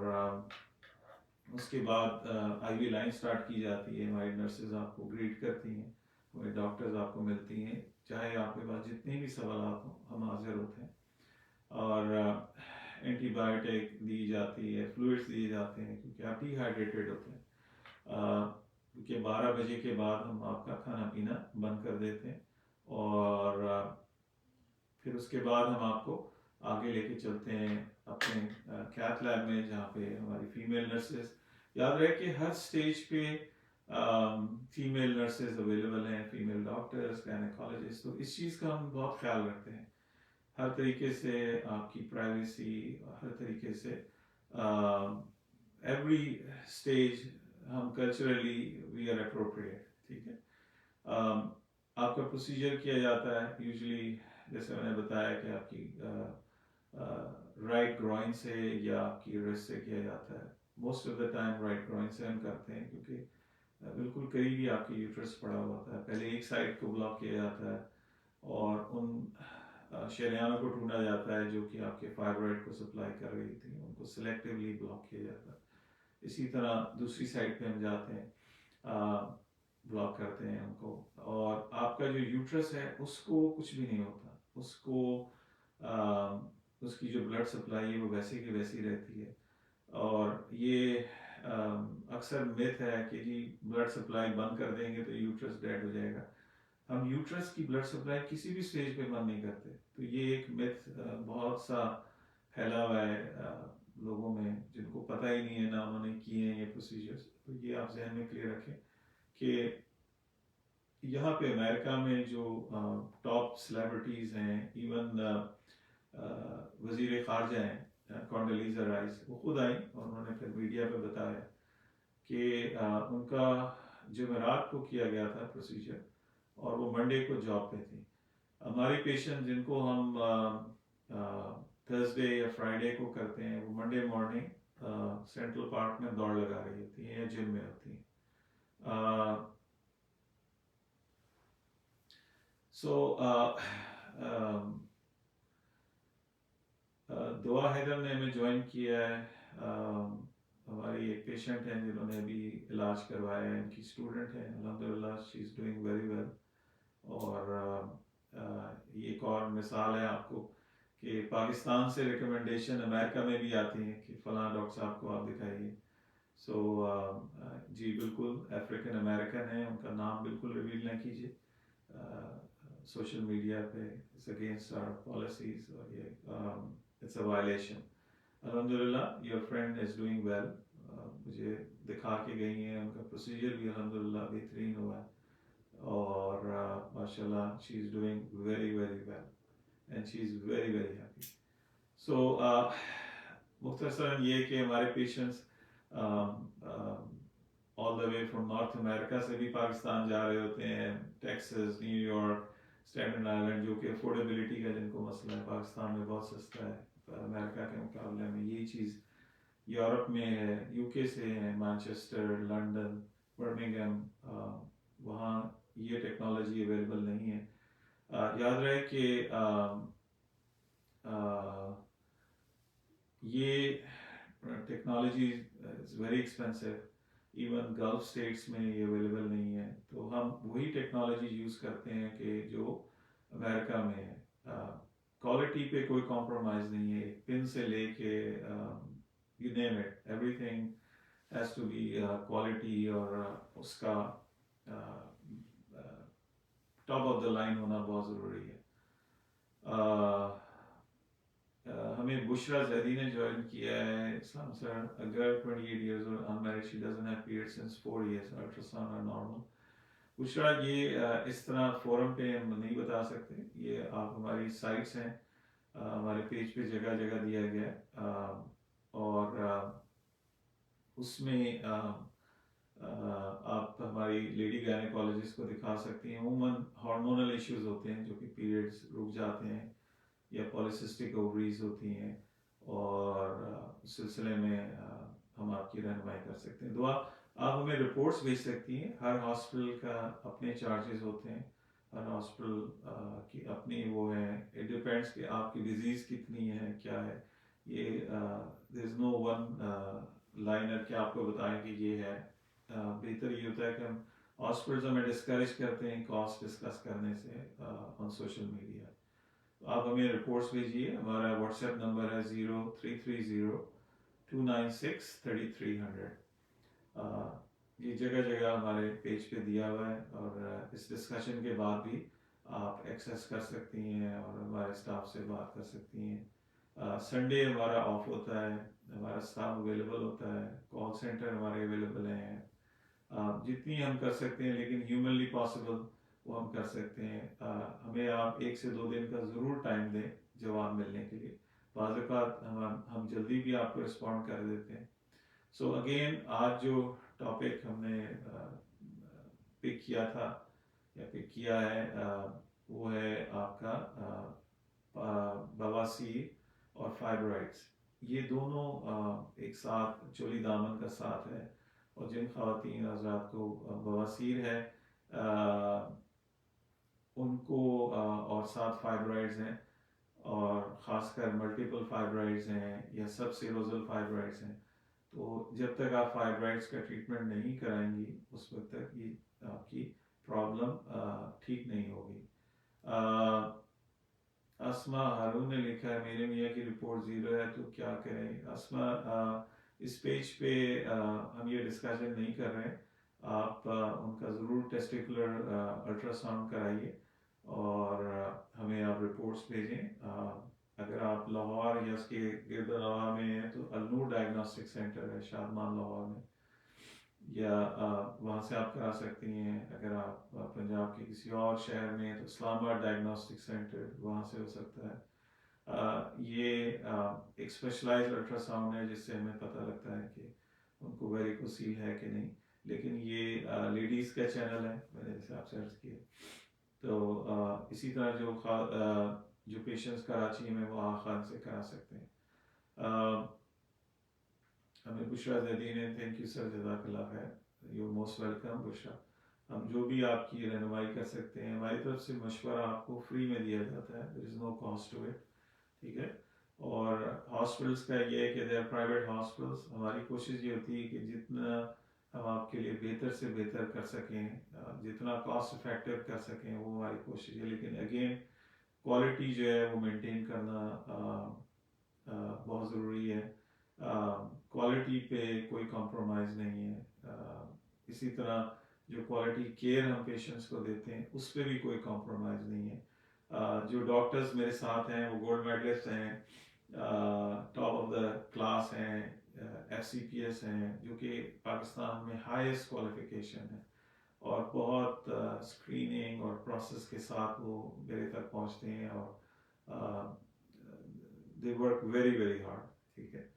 उसके बाद आईवी लाइन स्टार्ट की जाती है। हमारी नर्सेज आपको ग्रीट करती हैं, हमारे डॉक्टर्स आपको मिलती हैं, चाहे आपके पास जितने भी सवाल हों हम हाजिर होते हैं, और एंटीबायोटिक दी जाती है, फ्लूइड्स दिए जाते हैं क्योंकि आप डिहाइड्रेटेड होते हैं। क्योंकि 12 बजे के बाद हम आपका खाना पीना बंद कर देते हैं, और फिर उसके बाद हम आपको आगे लेके चलते हैं अपने कैथ लैब में, जहाँ पे हमारी फीमेल नर्सेज, याद रहे कि हर स्टेज पे फीमेल नर्सेज अवेलेबल हैं, फीमेल डॉक्टर्स, गायनेकोलॉजिस्ट। तो इस चीज़ का हम बहुत ख्याल रखते हैं, हर तरीके से आपकी प्राइवेसी, हर तरीके से एवरी स्टेज हम कल्चरली वी आर अप्रोप्रिएट। ठीक है, आपका प्रोसीजर किया जाता है यूजुअली, जैसे मैंने बताया कि आपकी राइट ग्रॉइन से या आपकी रिस्ट से किया जाता है। Most of the time right groin से हम करते हैं, क्योंकि बिल्कुल करीब ही आपकी यूट्रस पड़ा हुआ होता है। पहले एक साइड को ब्लॉक किया जाता है और उन शरियानों को ढूंढा जाता है जो कि आपके फाइब्रॉइड को सप्लाई कर रही थी, उनको सिलेक्टिवली ब्लॉक किया जाता है। इसी तरह दूसरी साइड पे हम जाते हैं, ब्लॉक करते हैं उनको, और आपका जो यूट्रस है उसको कुछ भी नहीं होता, उसको उसकी जो ब्लड सप्लाई है वो वैसे की वैसी रहती है। और ये अक्सर मिथ है कि जी ब्लड सप्लाई बंद कर देंगे तो यूट्रस डेड हो जाएगा। हम यूट्रस की ब्लड सप्लाई किसी भी स्टेज पे बंद नहीं करते। तो ये एक मिथ बहुत सा फैला हुआ है लोगों में, जिनको पता ही नहीं है, ना उन्होंने किए हैं ये प्रोसीजर्स। तो ये आप जहन में क्लियर रखें कि यहाँ पे अमेरिका में जो टॉप सेलिब्रिटीज़ हैं, इवन वज़ीर ख़ारजा हैं कॉन्डोलीज़ा राइस, वो खुद आई और उन्होंने फिर मीडिया पे बताया कि उनका जुमेरात को किया गया था प्रोसीजर और वो मंडे को जॉब पे थी। हमारी पेशेंट जिनको हम थर्सडे या फ्राइडे को करते हैं, वो मंडे मॉर्निंग सेंट्रल पार्क में दौड़ लगा रही होती हैं या जिम में होती हैं। दुआ हैदर ने हमें ज्वाइन किया है। हमारी एक पेशेंट हैं जिन्होंने अभी इलाज करवाया है, इनकी स्टूडेंट है, अल्हम्दुलिल्लाह she is doing very well. और ये एक और मिसाल है आपको कि पाकिस्तान से रिकमेंडेशन अमेरिका में भी आती है कि फ़लाँ डॉक्टर साहब को आप दिखाइए। जी बिल्कुल अफ्रीकन अमेरिकन है, उनका नाम बिल्कुल रिवील ना कीजिए सोशल मीडिया पे, इट्स अगेंस्ट आवर पॉलिसीज और ये इट्स अ वायलेशन। अल्हम्दुलिल्लाह your friend is doing well, मुझे दिखा के गई हैं, उनका प्रोसीजर भी अल्हम्दुलिल्लाह बेहतरीन हुआ है, और माशाल्लाह she is doing very very well and she is very very happy. So मुख्तसरन ये कि हमारे patients all the way from North America से भी पाकिस्तान जा रहे होते हैं, टेक्सास, न्यूयॉर्क, स्टेटन आइलैंड, जो कि अफोर्डेबिलिटी का जिनको मसला है, पाकिस्तान में बहुत सस्ता है अमेरिका के मुकाबले में। यही चीज़ यूरोप में है, यूके से है, मैनचेस्टर, लंदन, बर्मिंघम, वहाँ ये टेक्नोलॉजी अवेलेबल नहीं है। याद रहे कि ये technology is very expensive, even gulf states में ये अवेलेबल नहीं है। तो हम वही टेक्नोलॉजी यूज़ करते हैं कि जो अमेरिका में है। क्वालिटी पे कोई कॉम्प्रोमाइज़ नहीं है, पिन से लेके you name it, everything has to be quality, और उसका टॉप ऑफ द लाइन होना बहुत ज़रूरी है। हमें बुशरा जैदी ने ज्वाइन किया है। इस्लाम सर, अगर 28 years old, unmarried, she doesn't have period since 4 years, ultrasound are normal। Bushra, ये इस तरह फोरम पे हम नहीं बता सकते, ये आप हमारी साइट्स हैं, हमारे पेज पे जगह जगह दिया गया है, और उसमें आप हमारी लेडी गायनेकोलॉजिस्ट को दिखा सकती हैं। अमूमन हार्मोनल इश्यूज होते हैं, जो कि पीरियड्स रुक जाते हैं या पॉलिसिस्टिक ओवरीज होती हैं, और उस सिलसिले में हम आपकी रहनुमाई कर सकते हैं। दुआ, आप हमें रिपोर्ट्स भेज सकती हैं। हर हॉस्पिटल का अपने चार्जेस होते हैं, हर हॉस्पिटल की अपनी वो है, इट डिपेंड्स कि आपकी डिजीज़ कितनी है, क्या है। ये there is no one liner कि आपको बताएं कि ये है। बेहतर ये होता है कि हम हॉस्पिटल्स में डिस्करेज करते हैं कॉस्ट डिस्कस करने से ऑन सोशल मीडिया। तो आप हमें रिपोर्ट्स भेजिए। हमारा व्हाट्सएप नंबर है 0330-296-3300। ये जगह जगह हमारे पेज पे दिया हुआ है, और इस डिस्कशन के बाद भी आप एक्सेस कर सकती हैं और हमारे स्टाफ से बात कर सकती हैं। संडे हमारा ऑफ होता है, हमारा स्टाफ अवेलेबल होता है, कॉल सेंटर हमारे अवेलेबल हैं। जितनी हम कर सकते हैं, लेकिन ह्यूमनली पॉसिबल वो हम कर सकते हैं। हमें आप 1 से 2 दिन का ज़रूर टाइम दें जवाब मिलने के लिए। बाज़ औक़ात हम जल्दी भी आपको रिस्पॉन्ड कर देते हैं। सो अगेन, आज जो टॉपिक हमने पिक किया था या पिक किया है, वो है आपका बवासीर और फाइब्रॉइड्स। ये दोनों एक साथ चोली दामन का साथ है, और जिन ख़वातीन हज़रात को बवासीर है, उनको और साथ फाइब्रॉइड्स हैं, और ख़ासकर मल्टीपल फाइब्रॉइड्स हैं या सब सेरोजल फाइब्रॉइड्स हैं, तो जब तक आप फाइब्रॉइड्स का ट्रीटमेंट नहीं कराएंगी, उस वक्त तक ये आपकी प्रॉब्लम ठीक नहीं होगी। अस्मा हारून ने लिखा है, मेरे मियाँ की रिपोर्ट 0 है, तो क्या करें। अस्मा, इस पेज पे हम ये डिस्कशन नहीं कर रहे हैं। आप उनका ज़रूर टेस्टिकुलर अल्ट्रासाउंड कराइए, और हमें आप रिपोर्ट्स भेजें। अगर आप लाहौर या उसके गिरद लाहौर में हैं, तो अलनूर डायग्नोस्टिक सेंटर है शादमान लाहौर में, या वहाँ से आप करा सकती हैं। अगर आप पंजाब के किसी और शहर में हैं, तो इस्लामाबाद डायग्नोस्टिक सेंटर, वहाँ से हो सकता है। ये एक स्पेशलाइज्ड अल्ट्रासाउंड है, जिससे हमें पता लगता है कि उनको वेरिकोसील है कि नहीं। लेकिन ये लेडीज़ का चैनल है, मैंने जैसे आप सर्च किए। तो इसी तरह जो पेशेंट्स कराची में, वो खान से करा सकते हैं। हमें बुशरा जैदी ने, थैंक यू सर, जज़ाकल्लाह खैर, यू मोस्ट वेलकम बुशरा। हम जो भी आपकी रहनुमाई कर सकते हैं, हमारी तरफ से मशवरा आपको फ्री में दिया जाता है, there is no cost to it, ठीक है। और हॉस्पिटल्स का ये है कि दे आर प्राइवेट हॉस्पिटल्स। हमारी कोशिश ये होती है कि जितना हम आपके लिए बेहतर से बेहतर कर सकें, जितना कॉस्ट इफेक्टिव कर सकें, वो हमारी कोशिश है। लेकिन अगेन, क्वालिटी जो है वो मेंटेन करना बहुत ज़रूरी है। क्वालिटी पे कोई कॉम्प्रोमाइज़ नहीं है। इसी तरह जो क्वालिटी केयर हम पेशेंट्स को देते हैं, उस पर भी कोई कॉम्प्रोमाइज़ नहीं है। जो डॉक्टर्स मेरे साथ हैं, वो गोल्ड मेडलिस्ट हैं, टॉप ऑफ द क्लास हैं, FCPS हैं, जो कि पाकिस्तान में हाईएस्ट क्वालिफिकेशन है, और बहुत स्क्रीनिंग और प्रोसेस के साथ वो मेरे तक पहुंचते हैं, और they work very very hard, ठीक है।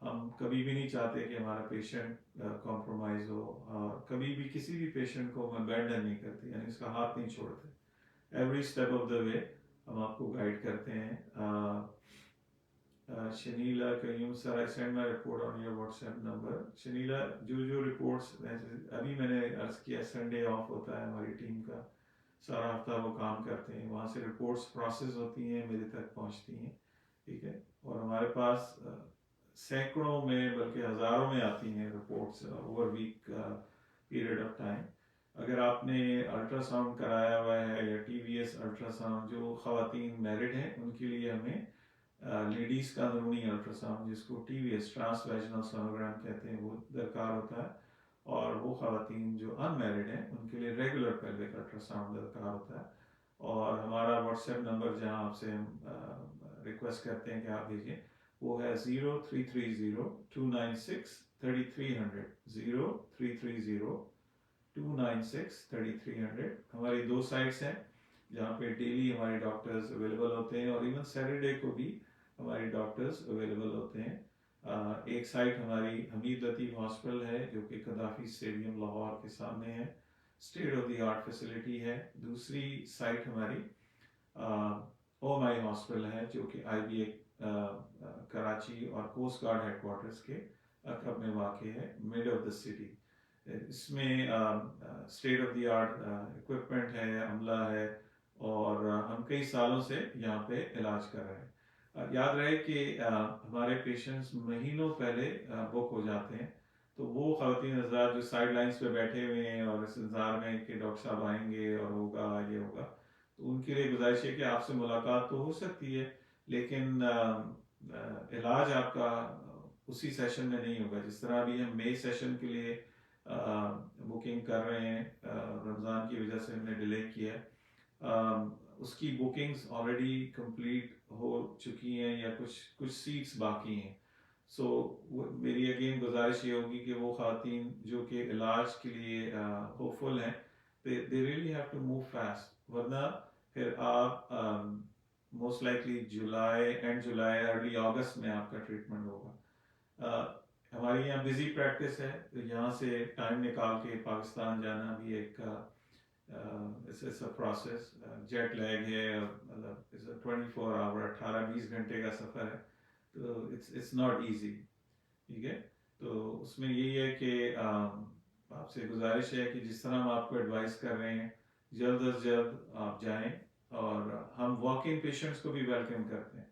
हम कभी भी नहीं चाहते कि हमारा पेशेंट कॉम्प्रोमाइज़ हो, और कभी भी किसी भी पेशेंट को हम अबैंडन नहीं करते, यानी उसका हाथ नहीं छोड़ते। Every step of the way हम आपको गाइड करते हैं। Shanila Qayyum sir, I send my report on your WhatsApp number. Shanila, जो रिपोर्ट्स अभी मैंने अर्ज किया, संडे ऑफ होता है हमारी टीम का, सारा हफ्ता वो काम करते हैं, वहाँ से रिपोर्ट्स प्रोसेस होती हैं, मेरे तक पहुँचती हैं, ठीक है। और हमारे पास सैकड़ों में बल्कि हज़ारों में आती हैं reports over week period of time. अगर आपने अल्ट्रासाउंड कराया हुआ है या TVS अल्ट्रासाउंड, जो ख़वातीन मैरिड हैं उनके लिए हमें लेडीज़ का अंदरूनी अल्ट्रासाउंड, जिसको TVS ट्रांसवैजिनल सोनोग्राम कहते हैं, वो दरकार होता है। और वो ख़वातीन जो अनमैरिड हैं उनके लिए रेगुलर पेल्विक अल्ट्रासाउंड दरकार होता है। और हमारा व्हाट्सएप नंबर जहाँ आपसे हम रिक्वेस्ट करते हैं कि आप भेजें, वो है 0330-296-3300, 0330-296-3300। हमारी 2 साइट्स हैं जहाँ पे डेली हमारे डॉक्टर्स अवेलेबल होते हैं, और इवन सैटरडे को भी हमारे डॉक्टर्स अवेलेबल होते हैं। एक साइट हमारी हमीद लतीफ़ हॉस्पिटल है जो कि कदाफी स्टेडियम लाहौर के सामने है, state of the art facility है। दूसरी साइट हमारी OMI हॉस्पिटल है जो कि IBA कराची और कोस्ट गार्ड हेडक्वार्टर्स के अकब में वाक़ है, मिड ऑफ द सिटी। इसमें state of the art equipment है, अमला है, और हम कई सालों से यहाँ पे इलाज कर रहे हैं। याद रहे कि हमारे पेशेंट्स महीनों पहले बुक हो जाते हैं, तो वो ख़वातीन हज़रात जो साइड लाइन्स पे बैठे हुए हैं और इस इंतज़ार में कि डॉक्टर साहब आएंगे और होगा ये होगा, तो उनके लिए गुजारिश है कि आपसे मुलाकात तो हो सकती है, लेकिन इलाज आपका उसी सेशन में नहीं होगा। जिस तरह अभी हम मई सेशन के लिए बुकिंग कर रहे हैं, रमज़ान की वजह से हमने डिले किया है, उसकी बुकिंग्स ऑलरेडी कंप्लीट हो चुकी हैं या कुछ सीट्स बाकी हैं। सो मेरी अगेन गुजारिश ये होगी कि वो ख़वातीन जो कि इलाज के लिए होपफुल हैं, they really have to move fast, वरना फिर आप most likely end July early August में आपका ट्रीटमेंट होगा। हमारी यहाँ बिजी प्रैक्टिस है, तो यहाँ से टाइम निकाल के पाकिस्तान जाना भी एक it's a process, jet lag है, मतलब इट्स अ 24 आवर 18-20 घंटे का सफ़र है, तो इट्स नॉट इजी, ठीक है। तो उसमें यही है कि आपसे गुजारिश है कि जिस तरह हम आपको एडवाइस कर रहे हैं, जल्द अज जल्द आप जाएं, और हम वॉक इन पेशेंट्स को भी वेलकम करते हैं।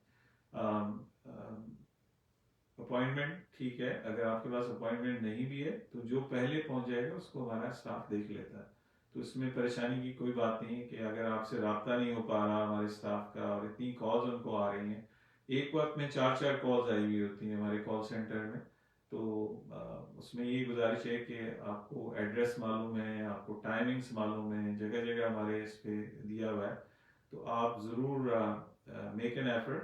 अपॉइंटमेंट ठीक है, अगर आपके पास अपॉइंटमेंट नहीं भी है तो जो पहले पहुंच जाएगा उसको हमारा स्टाफ देख लेता है, तो इसमें परेशानी की कोई बात नहीं है कि अगर आपसे रब्ता नहीं हो पा रहा हमारे स्टाफ का, और इतनी कॉल्स उनको आ रही हैं, एक वक्त में 4-4 कॉल्स आई हुई होती हैं हमारे कॉल सेंटर में, तो उसमें यही गुजारिश है कि आपको एड्रेस मालूम है, आपको टाइमिंग्स मालूम है, जगह जगह हमारे इस पे दिया हुआ है, तो आप ज़रूर मेक एन एफर्ट,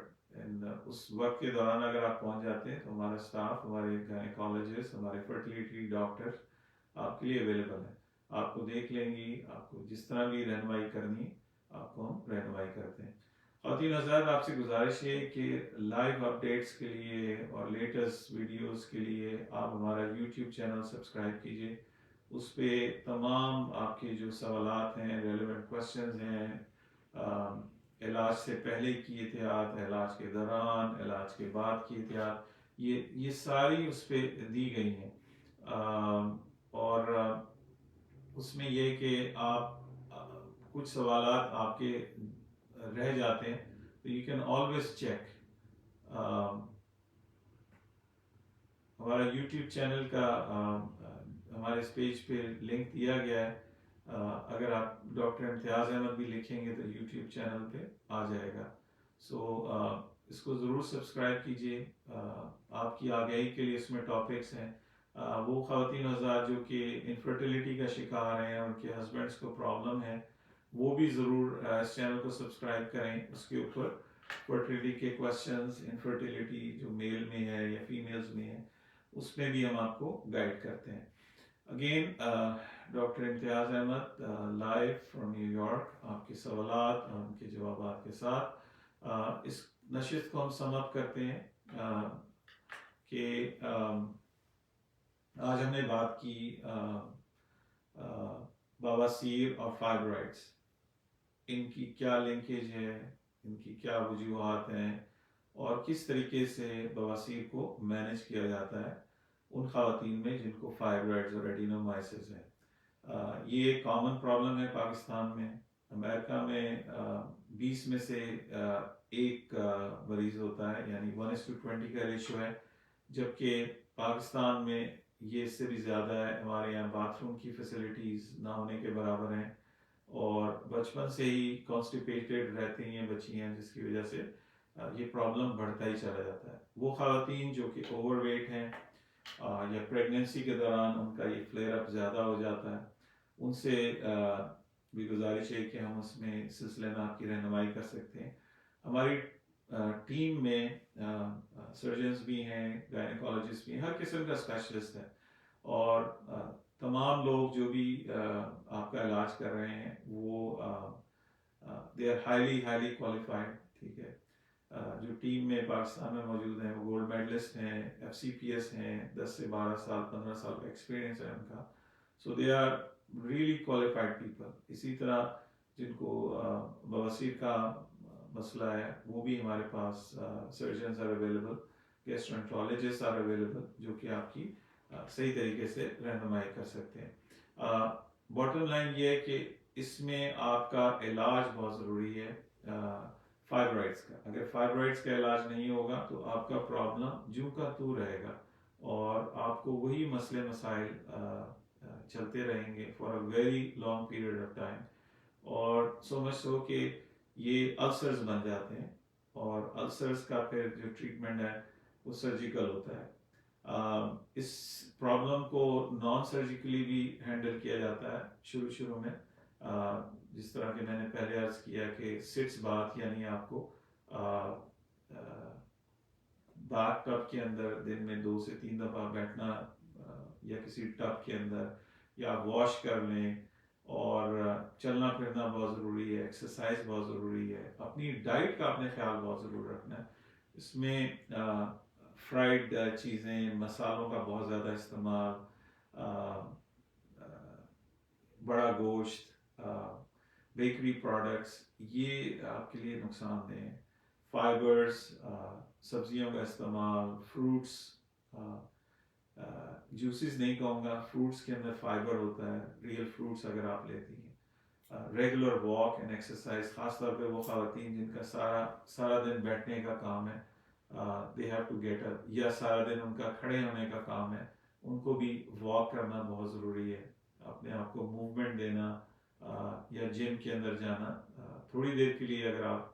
उस वक्त के दौरान अगर आप पहुंच जाते हैं तो हमारा स्टाफ, हमारे गायनेकोलॉजिस्ट, हमारे फर्टिलिटी डॉक्टर आपके लिए अवेलेबल है, आपको देख लेंगी, आपको जिस तरह भी रहनुमाई करनी आपको हम रहनुमाई करते हैं। ख़वातीन हज़रात, आपसे गुजारिश है कि लाइव अपडेट्स के लिए और लेटेस्ट वीडियोस के लिए आप हमारा YouTube चैनल सब्सक्राइब कीजिए। उस पर तमाम आपके जो सवालात हैं, रेलेवेंट क्वेश्चंस हैं, इलाज से पहले की एहतियात, इलाज के दौरान, इलाज के बाद की एहतियात, ये सारी उस पर दी गई हैं। और उसमें यह कि आप कुछ सवालात आपके रह जाते हैं तो यू कैन ऑलवेज चेक। हमारा YouTube चैनल का हमारे इस पेज पे लिंक दिया गया है, अगर आप डॉक्टर इम्तियाज़ अहमद भी लिखेंगे तो YouTube चैनल पे आ जाएगा। सो इसको ज़रूर सब्सक्राइब कीजिए, आपकी आगाही के लिए इसमें टॉपिक्स हैं। वो ख़वातीन हज़रात जो कि इनफर्टिलिटी का शिकार हैं, उनके हस्बैंड्स को प्रॉब्लम है, वो भी ज़रूर इस चैनल को सब्सक्राइब करें। उसके ऊपर फर्टिलिटी के क्वेश्चंस, इनफर्टिलिटी जो मेल में है या फीमेल्स में है, उसमें भी हम आपको गाइड करते हैं। Again doctor Imtiaz Ahmed live from New York, आपके सवालात और उनके जवाबात के साथ इस नशिस्त को हम सम अप करते हैं कि आज हमने बात की बवासीर और फाइब्रॉइड्स, इनकी क्या लिंकेज है, इनकी क्या वजूहात हैं और किस तरीके से बवासीर को मैनेज किया जाता है उन ख़वातीन में जिनको फाइब्रॉइड्स और एडिनोमाइसिस है। ये एक कॉमन प्रॉब्लम है पाकिस्तान में। अमेरिका में 20 में से एक मरीज होता है, यानी 1:20 का रेशो है, जबकि पाकिस्तान में ये इससे भी ज़्यादा है। हमारे यहाँ बाथरूम की फैसिलिटीज़ ना होने के बराबर हैं और बचपन से ही कॉन्स्टिपेटेड रहती हैं बच्चियाँ, जिसकी वजह से ये प्रॉब्लम बढ़ता ही चला जाता है। वो ख़वातीन जो कि ओवरवेट हैं या प्रेगनेंसी के दौरान उनका ये फ्लेयर अप ज़्यादा हो जाता है, उनसे भी गुजारिश है कि हम उसमें सिलसिले में आपकी रहनुमाई कर सकते हैं। हमारी टीम में सर्जन्स भी हैं, गायनेकोलॉजिस्ट भी हैं, हर किस्म का स्पेशलिस्ट है और तमाम लोग जो भी आपका इलाज कर रहे हैं वो दे आर हाईली क्वालिफाइड। ठीक है, जो टीम में पाकिस्तान में मौजूद हैं वो गोल्ड मेडलिस्ट हैं, FCPS हैं, 10 से 12 साल 15 साल का एक्सपीरियंस है उनका। So they are really qualified people. इसी तरह जिनको बवासीर का मसला है वो भी हमारे पास surgeons are available, gastroenterologist are available, जो कि आपकी सही तरीके से रहनुमाई कर सकते हैं। बॉटम लाइन ये है कि इसमें आपका इलाज बहुत ज़रूरी है फाइब्रॉइड्स का। अगर फाइब्रॉइड्स का इलाज नहीं होगा तो आपका प्रॉब्लम जूं का तू रहेगा और आपको वही मसले मसाइल चलते रहेंगे for a very long period of time, और सो मच सो कि ये अल्सर्स बन जाते हैं और अल्सर्स का फिर जो ट्रीटमेंट है वो सर्जिकल होता है। इस प्रॉब्लम को नॉन सर्जिकली भी हैंडल किया जाता है शुरू में। जिस तरह के मैंने पहले अर्ज किया कि सिट्स बाथ, यानी आपको बाथ टब के अंदर दिन में 2 से 3 दफ़ा बैठना या किसी टब के अंदर या वॉश कर लें, और चलना फिरना बहुत ज़रूरी है, एक्सरसाइज बहुत ज़रूरी है, अपनी डाइट का आपने ख्याल बहुत ज़रूर रखना है। इसमें फ्राइड चीज़ें, मसालों का बहुत ज़्यादा इस्तेमाल, बड़ा गोश्त, बेकरी प्रोडक्ट्स, ये आपके लिए नुकसानदेह हैं। फाइबर्स, सब्जियों का इस्तेमाल, फ्रूट्स, जूसेस नहीं कहूँगा, फ्रूट्स के अंदर फाइबर होता है, रियल फ्रूट्स अगर आप लेती हैं। रेगुलर वॉक एंड एक्सरसाइज, ख़ासतौर पे वो ख़वातीन जिनका सारा दिन बैठने का काम है, they have to get up, या सारा दिन उनका खड़े होने का काम है, उनको भी वॉक करना बहुत ज़रूरी है। अपने आप को मूवमेंट देना या जिम के अंदर जाना, थोड़ी देर के लिए अगर आप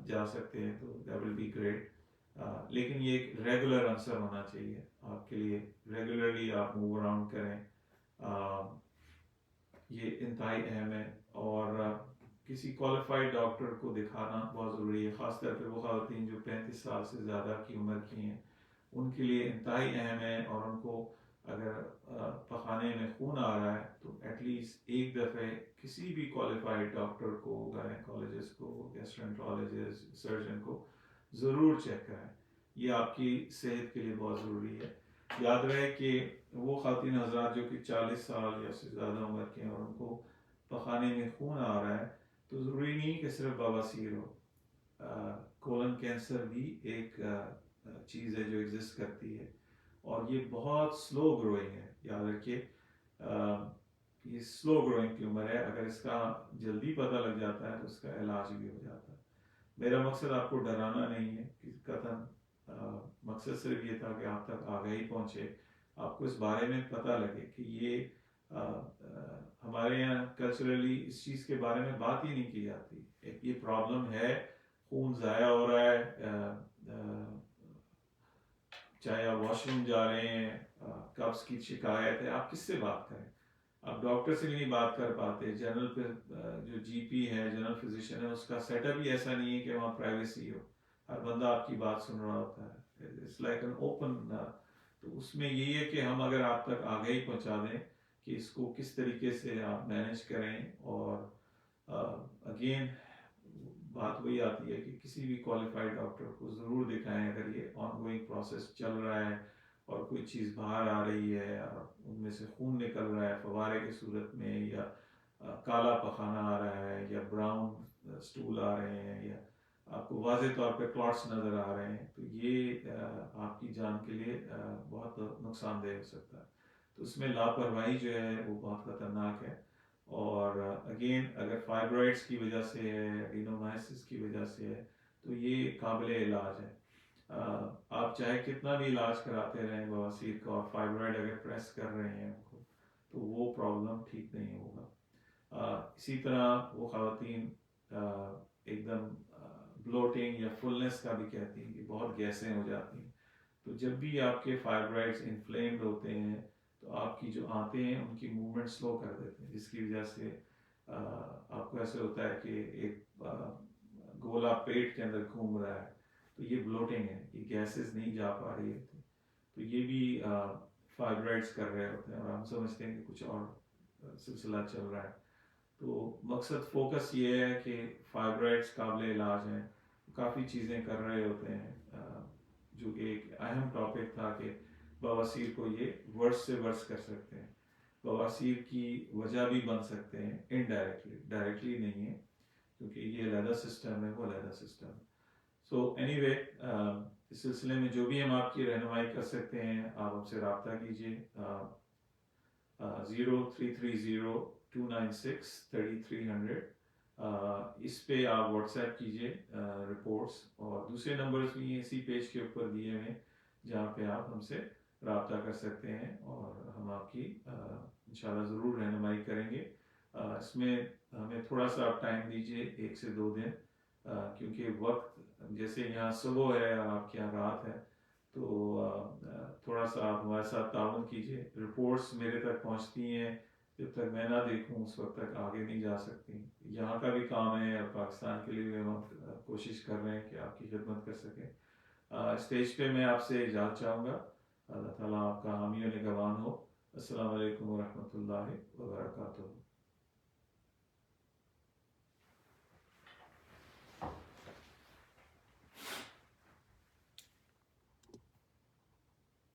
जा सकते हैं तो दैट विल बी ग्रेट। लेकिन ये एक रेगुलर आंसर होना चाहिए आपके लिए, रेगुलरली आप मूव अराउंड करें, ये इंतहाई अहम है। और किसी क्वालिफाइड डॉक्टर को दिखाना बहुत ज़रूरी है, ख़ासतौर पर वो ख़वातीन जो 35 साल से ज़्यादा की उम्र की हैं, उनके लिए इंतहाई अहम है। और उनको अगर पखाने में खून आ रहा है तो एटलीस्ट एक दफ़े किसी भी क्वालिफाइड डॉक्टर को, गायनेकोलॉजिस्ट को, गैस्ट्रोएंटरोलॉजिस्ट, सर्जन को ज़रूर चेक कराएं। ये आपकी सेहत के लिए बहुत ज़रूरी है। याद रहे कि वो ख़वातीन हज़रात जो कि 40 साल या उससे ज़्यादा उम्र के हैं और उनको पखाने में खून आ रहा है, तो ज़रूरी नहीं कि सिर्फ बवासीर हो, कोलन कैंसर भी एक चीज़ है जो एग्जिस्ट करती है और ये बहुत स्लो ग्रोइंग है। याद रखिए, ये स्लो ग्रोइंग ट्यूमर है, अगर इसका जल्दी पता लग जाता है तो इसका इलाज भी हो जाता है। मेरा मकसद आपको डराना नहीं है कि कतन, मकसद सिर्फ ये था कि आप तक आगाही पहुँचे, आपको इस बारे में पता लगे कि ये हमारे यहाँ कल्चरली इस चीज़ के बारे में बात ही नहीं की जाती। एक ये प्रॉब्लम है, खून ज़ाया हो रहा है, चाहे आप वॉशरूम जा रहे हैं, कब्ज़ की शिकायत है, आप किससे बात करें? आप डॉक्टर से नहीं बात कर पाते। जनरल जो GP है, जनरल फिजिशियन है, उसका सेटअप ही ऐसा नहीं है कि वहाँ प्राइवेसी हो, हर बंदा आपकी बात सुन रहा होता है। It's like an open. तो उसमें यही है कि हम अगर आप तक आगे ही पहुँचा दें कि इसको किस तरीके से आप मैनेज करें। और अगेन बात वही आती है कि किसी भी क्वालिफाइड डॉक्टर को ज़रूर दिखाएं अगर ये ऑनगोइंग प्रोसेस चल रहा है और कोई चीज़ बाहर आ रही है और उनमें से खून निकल रहा है फवारे की सूरत में, या काला पखाना आ रहा है, या ब्राउन स्टूल आ रहे हैं, या आपको वाज़ेह तौर पे क्लॉट्स नज़र आ रहे हैं, तो ये आपकी जान के लिए बहुत नुकसानदेह हो सकता है। तो उसमें लापरवाही जो है वो बहुत ख़तरनाक है। और अगेन अगर फाइब्रॉइड्स की वजह से है, एडिनोमाइसिस की वजह से है, तो ये काबिल इलाज है। आप चाहे कितना भी इलाज कराते रहें बवासीर का, और फाइब्रॉइड अगर प्रेस कर रहे हैं उनको, तो वो प्रॉब्लम ठीक नहीं होगा। इसी तरह वो ख़वातीन एकदम ब्लोटिंग या फुलनेस का भी कहती हैं कि बहुत गैसें हो जाती हैं। तो जब भी आपके फाइब्रॉइड्स इन्फ्लेम्ड होते हैं तो आपकी जो आंतें हैं उनकी मूवमेंट स्लो कर देते हैं, जिसकी वजह से आपको ऐसे होता है कि एक गोला पेट के अंदर घूम रहा है, तो ये ब्लोटिंग है, ये गैसेस नहीं जा पा रही होती, तो ये भी फाइब्रॉइड्स कर रहे होते हैं और हम समझते हैं कि कुछ और सिलसिला चल रहा है। तो मकसद फोकस ये है कि फाइब्रॉइड्स काबिल इलाज हैं, काफ़ी चीज़ें कर रहे होते हैं, जो कि एक अहम टॉपिक था कि बवासीर को ये वर्स से वर्स कर सकते हैं, बवासीर की वजह भी बन सकते हैं इनडायरेक्टली, डायरेक्टली नहीं है, क्योंकि ये अलहदा सिस्टम है, वो अलहदा सिस्टम है। सो एनीवे, इस सिलसिले में जो भी हम आपकी रहनुमाई कर सकते हैं आप हमसे रब्ता कीजिए। 0330-296-3300 इस पे आप व्हाट्सएप कीजिए रिपोर्ट्स, और दूसरे नंबर्स भी इसी पेज के ऊपर दिए हुए हैं जहाँ पे आप हमसे रब्ता कर सकते हैं और हम आपकी इंशाल्लाह ज़रूर रहनुमाई करेंगे। इसमें हमें थोड़ा सा आप टाइम दीजिए, 1 से 2 दिन, क्योंकि वक्त जैसे यहाँ सुबह है और आपके यहाँ रात है, तो थोड़ा सा आप हमारे साथ ताउन कीजिए। रिपोर्ट्स मेरे तक पहुँचती हैं, जब तक मैं ना देखूँ उस वक्त तक आगे नहीं जा सकती। यहाँ का भी काम है और पाकिस्तान के लिए भी हम कोशिश कर रहे हैं कि आपकी खिदमत कर सकें। स्टेज पे मैं आपसे इजाज़त चाहूँगा। अल्लाह ताला आपका हामी और निगहबान हो। अस्सलाम वालेकुम व रहमतुल्लाहि व बरकातुहू।